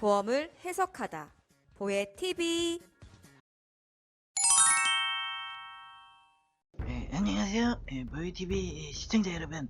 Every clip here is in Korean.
보험을 해석하다. 보혜TV. 안녕하세요. 보혜TV 시청자 여러분.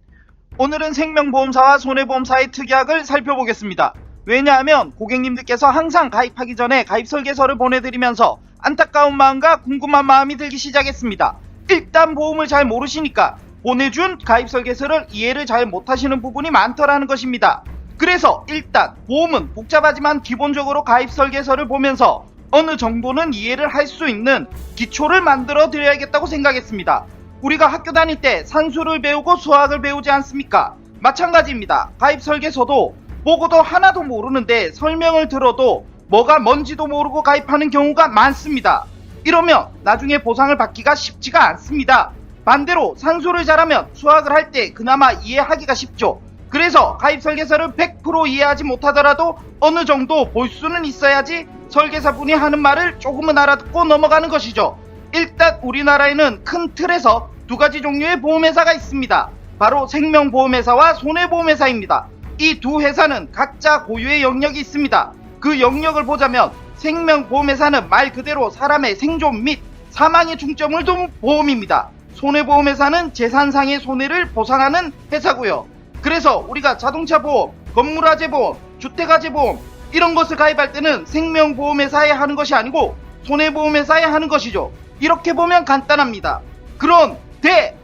오늘은 생명보험사와 손해보험사의 특약을 살펴보겠습니다. 왜냐하면 고객님들께서 항상 가입하기 전에 가입 설계서를 보내드리면서 안타까운 마음과 궁금한 마음이 들기 시작했습니다. 일단 보험을 잘 모르시니까 보내준 가입 설계서를 이해를 잘 못하시는 부분이 많더라는 것입니다. 그래서 일단 보험은 복잡하지만 기본적으로 가입 설계서를 보면서 어느 정도는 이해를 할 수 있는 기초를 만들어 드려야겠다고 생각했습니다. 우리가 학교 다닐 때 산수를 배우고 수학을 배우지 않습니까? 마찬가지입니다. 가입 설계서도 보고도 하나도 모르는데 설명을 들어도 뭐가 뭔지도 모르고 가입하는 경우가 많습니다. 이러면 나중에 보상을 받기가 쉽지가 않습니다. 반대로 산수를 잘하면 수학을 할 때 그나마 이해하기가 쉽죠. 그래서 가입 설계서를 100% 이해하지 못하더라도 어느 정도 볼 수는 있어야지 설계사분이 하는 말을 조금은 알아듣고 넘어가는 것이죠. 일단 우리나라에는 큰 틀에서 두 가지 종류의 보험회사가 있습니다. 바로 생명보험회사와 손해보험회사입니다. 이 두 회사는 각자 고유의 영역이 있습니다. 그 영역을 보자면 생명보험회사는 말 그대로 사람의 생존 및 사망에 중점을 둔 보험입니다. 손해보험회사는 재산상의 손해를 보상하는 회사고요. 그래서 우리가 자동차 보험, 건물화재 보험, 주택화재 보험 이런 것을 가입할 때는 생명보험회사에 하는 것이 아니고 손해보험회사에 하는 것이죠. 이렇게 보면 간단합니다. 그런데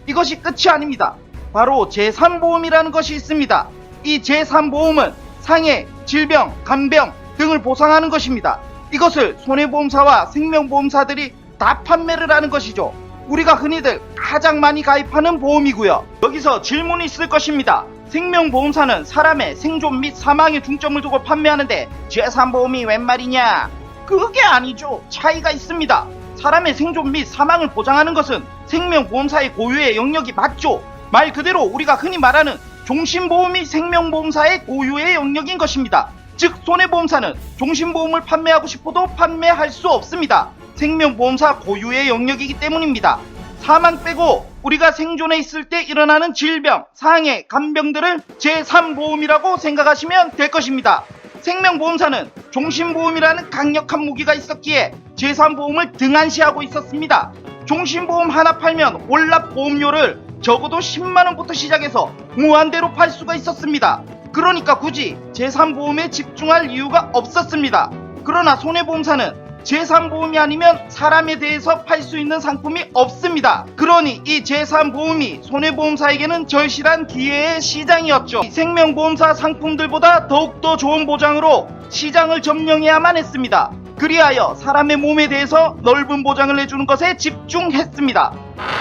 이것이 끝이 아닙니다. 바로 제3보험이라는 것이 있습니다. 이 제3보험은 상해, 질병, 간병 등을 보상하는 것입니다. 이것을 손해보험사와 생명보험사들이 다 판매를 하는 것이죠. 우리가 흔히들 가장 많이 가입하는 보험이고요. 여기서 질문이 있을 것입니다. 생명보험사는 사람의 생존 및 사망에 중점을 두고 판매하는데 제3보험이 웬 말이냐? 그게 아니죠. 차이가 있습니다. 사람의 생존 및 사망을 보장하는 것은 생명보험사의 고유의 영역이 맞죠. 말 그대로 우리가 흔히 말하는 종신보험이 생명보험사의 고유의 영역인 것입니다. 즉 손해보험사는 종신보험을 판매하고 싶어도 판매할 수 없습니다. 생명보험사 고유의 영역이기 때문입니다. 사망 빼고 우리가 생존해 있을 때 일어나는 질병, 상해, 간병들을 제3보험이라고 생각하시면 될 것입니다. 생명보험사는 종신보험이라는 강력한 무기가 있었기에 제3보험을 등한시하고 있었습니다. 종신보험 하나 팔면 월납 보험료를 적어도 10만원부터 시작해서 무한대로 팔 수가 있었습니다. 그러니까 굳이 제3보험에 집중할 이유가 없었습니다. 그러나 손해보험사는 제3보험이 아니면 사람에 대해서 팔 수 있는 상품이 없습니다. 그러니 이 제3보험이 손해보험사에게는 절실한 기회의 시장이었죠. 생명보험사 상품들보다 더욱더 좋은 보장으로 시장을 점령해야만 했습니다. 그리하여 사람의 몸에 대해서 넓은 보장을 해주는 것에 집중했습니다.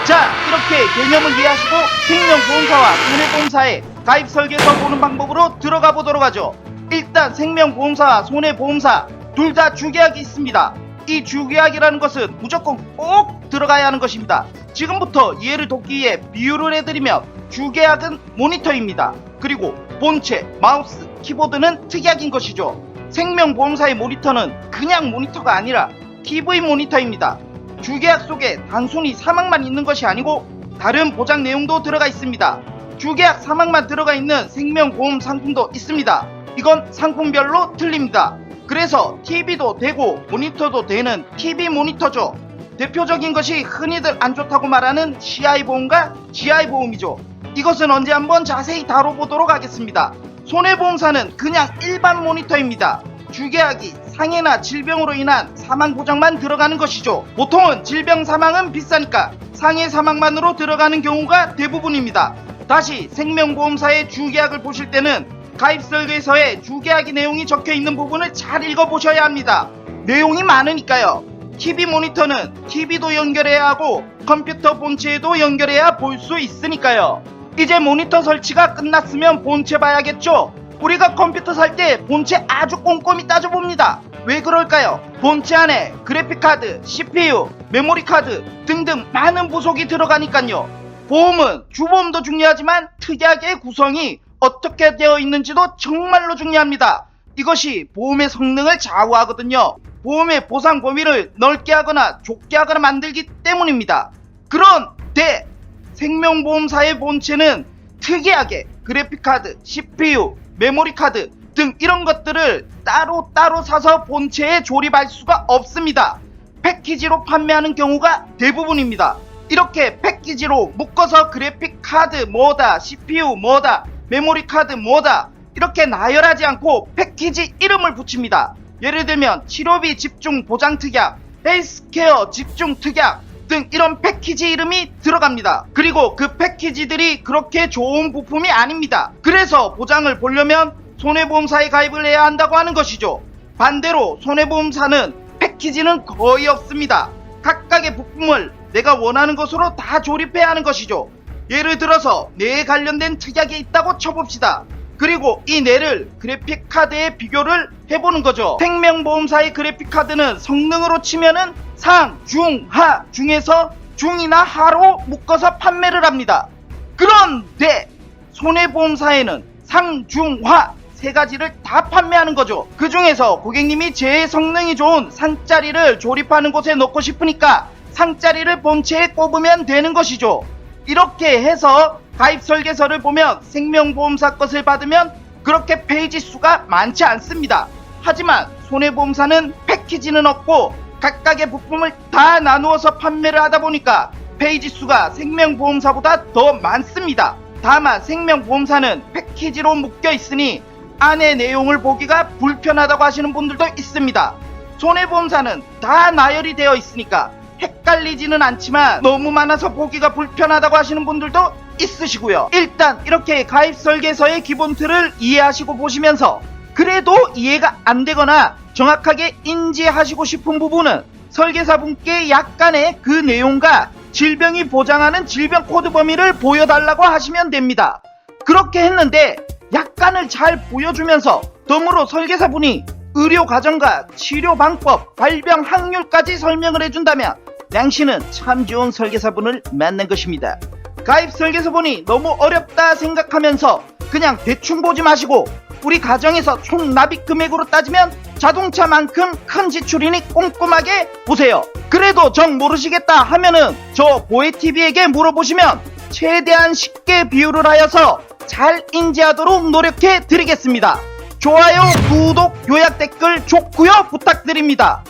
자, 이렇게 개념을 이해하시고 생명보험사와 손해보험사의 가입 설계서 보는 방법으로 들어가 보도록 하죠. 일단 생명보험사와 손해보험사 둘 다 주계약이 있습니다. 이 주계약이라는 것은 무조건 꼭 들어가야 하는 것입니다. 지금부터 이해를 돕기 위해 비유를 해드리면 주계약은 모니터입니다. 그리고 본체, 마우스, 키보드는 특약인 것이죠. 생명보험사의 모니터는 그냥 모니터가 아니라 TV 모니터입니다. 주계약 속에 단순히 사망만 있는 것이 아니고 다른 보장 내용도 들어가 있습니다. 주계약 사망만 들어가 있는 생명보험 상품도 있습니다. 이건 상품별로 틀립니다. 그래서 TV도 되고 모니터도 되는 TV 모니터죠. 대표적인 것이 흔히들 안 좋다고 말하는 CI보험과 GI보험이죠. 이것은 언제 한번 자세히 다뤄보도록 하겠습니다. 손해보험사는 그냥 일반 모니터입니다. 주계약이 상해나 질병으로 인한 사망 보장만 들어가는 것이죠. 보통은 질병 사망은 비싸니까 상해 사망만으로 들어가는 경우가 대부분입니다. 다시 생명보험사의 주계약을 보실 때는 가입 설계서에 주계약의 내용이 적혀 있는 부분을 잘 읽어보셔야 합니다. 내용이 많으니까요. TV 모니터는 TV도 연결해야 하고 컴퓨터 본체에도 연결해야 볼 수 있으니까요. 이제 모니터 설치가 끝났으면 본체 봐야겠죠? 우리가 컴퓨터 살 때 본체 아주 꼼꼼히 따져봅니다. 왜 그럴까요? 본체 안에 그래픽카드, CPU, 메모리카드 등등 많은 부속이 들어가니까요. 보험은 주보험도 중요하지만 특약의 구성이 어떻게 되어 있는지도 정말로 중요합니다. 이것이 보험의 성능을 좌우하거든요. 보험의 보상 범위를 넓게 하거나 좁게 하거나 만들기 때문입니다. 그런데 생명보험사의 본체는 특이하게 그래픽카드, CPU, 메모리카드 등 이런 것들을 따로따로 사서 본체에 조립할 수가 없습니다. 패키지로 판매하는 경우가 대부분입니다. 이렇게 패키지로 묶어서 그래픽 카드 뭐다, CPU 뭐다, 메모리 카드 뭐다 이렇게 나열하지 않고 패키지 이름을 붙입니다. 예를 들면 치료비 집중 보장 특약, 헬스케어 집중 특약 등 이런 패키지 이름이 들어갑니다. 그리고 그 패키지들이 그렇게 좋은 부품이 아닙니다. 그래서 보장을 보려면 손해보험사에 가입을 해야 한다고 하는 것이죠. 반대로 손해보험사는 패키지는 거의 없습니다. 각각의 부품을 내가 원하는 것으로 다 조립해야 하는 것이죠. 예를 들어서 뇌에 관련된 특약이 있다고 쳐봅시다. 그리고 이 뇌를 그래픽카드에 비교를 해보는 거죠. 생명보험사의 그래픽카드는 성능으로 치면은 상, 중, 하 중에서 중이나 하로 묶어서 판매를 합니다. 그런데 손해보험사에는 상, 중, 하 세 가지를 다 판매하는 거죠. 그 중에서 고객님이 제일 성능이 좋은 상짜리를 조립하는 곳에 넣고 싶으니까 상짜리를 본체에 꼽으면 되는 것이죠. 이렇게 해서 가입 설계서를 보면 생명보험사 것을 받으면 그렇게 페이지 수가 많지 않습니다. 하지만 손해보험사는 패키지는 없고 각각의 부품을 다 나누어서 판매를 하다 보니까 페이지 수가 생명보험사보다 더 많습니다. 다만 생명보험사는 패키지로 묶여 있으니 안의 내용을 보기가 불편하다고 하시는 분들도 있습니다. 손해보험사는 다 나열이 되어 있으니까 헷갈리지는 않지만 너무 많아서 보기가 불편하다고 하시는 분들도 있으시고요. 일단 이렇게 가입 설계서의 기본 틀을 이해하시고 보시면서 그래도 이해가 안 되거나 정확하게 인지하시고 싶은 부분은 설계사분께 약간의 그 내용과 질병이 보장하는 질병 코드 범위를 보여달라고 하시면 됩니다. 그렇게 했는데 약간을 잘 보여주면서 덤으로 설계사분이 의료 과정과 치료 방법, 발병 확률까지 설명을 해준다면 양씨는 참 좋은 설계사분을 만난 것입니다. 가입 설계서분이 너무 어렵다 생각하면서 그냥 대충 보지 마시고 우리 가정에서 총 납입 금액으로 따지면 자동차만큼 큰 지출이니 꼼꼼하게 보세요. 그래도 정 모르시겠다 하면은 저 보혜TV에게 물어보시면 최대한 쉽게 비유를 하여서 잘 인지하도록 노력해 드리겠습니다. 좋아요, 구독, 요약 댓글 좋고요 부탁드립니다.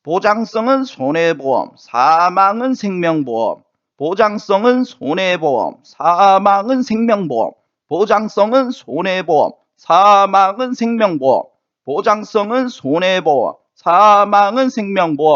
보장성은 손해보험, 사망은 생명보험. 보장성은 손해보험, 사망은 생명보험. 보장성은 손해보험, 사망은 생명보험. 보장성은 손해보험, 사망은 생명보험.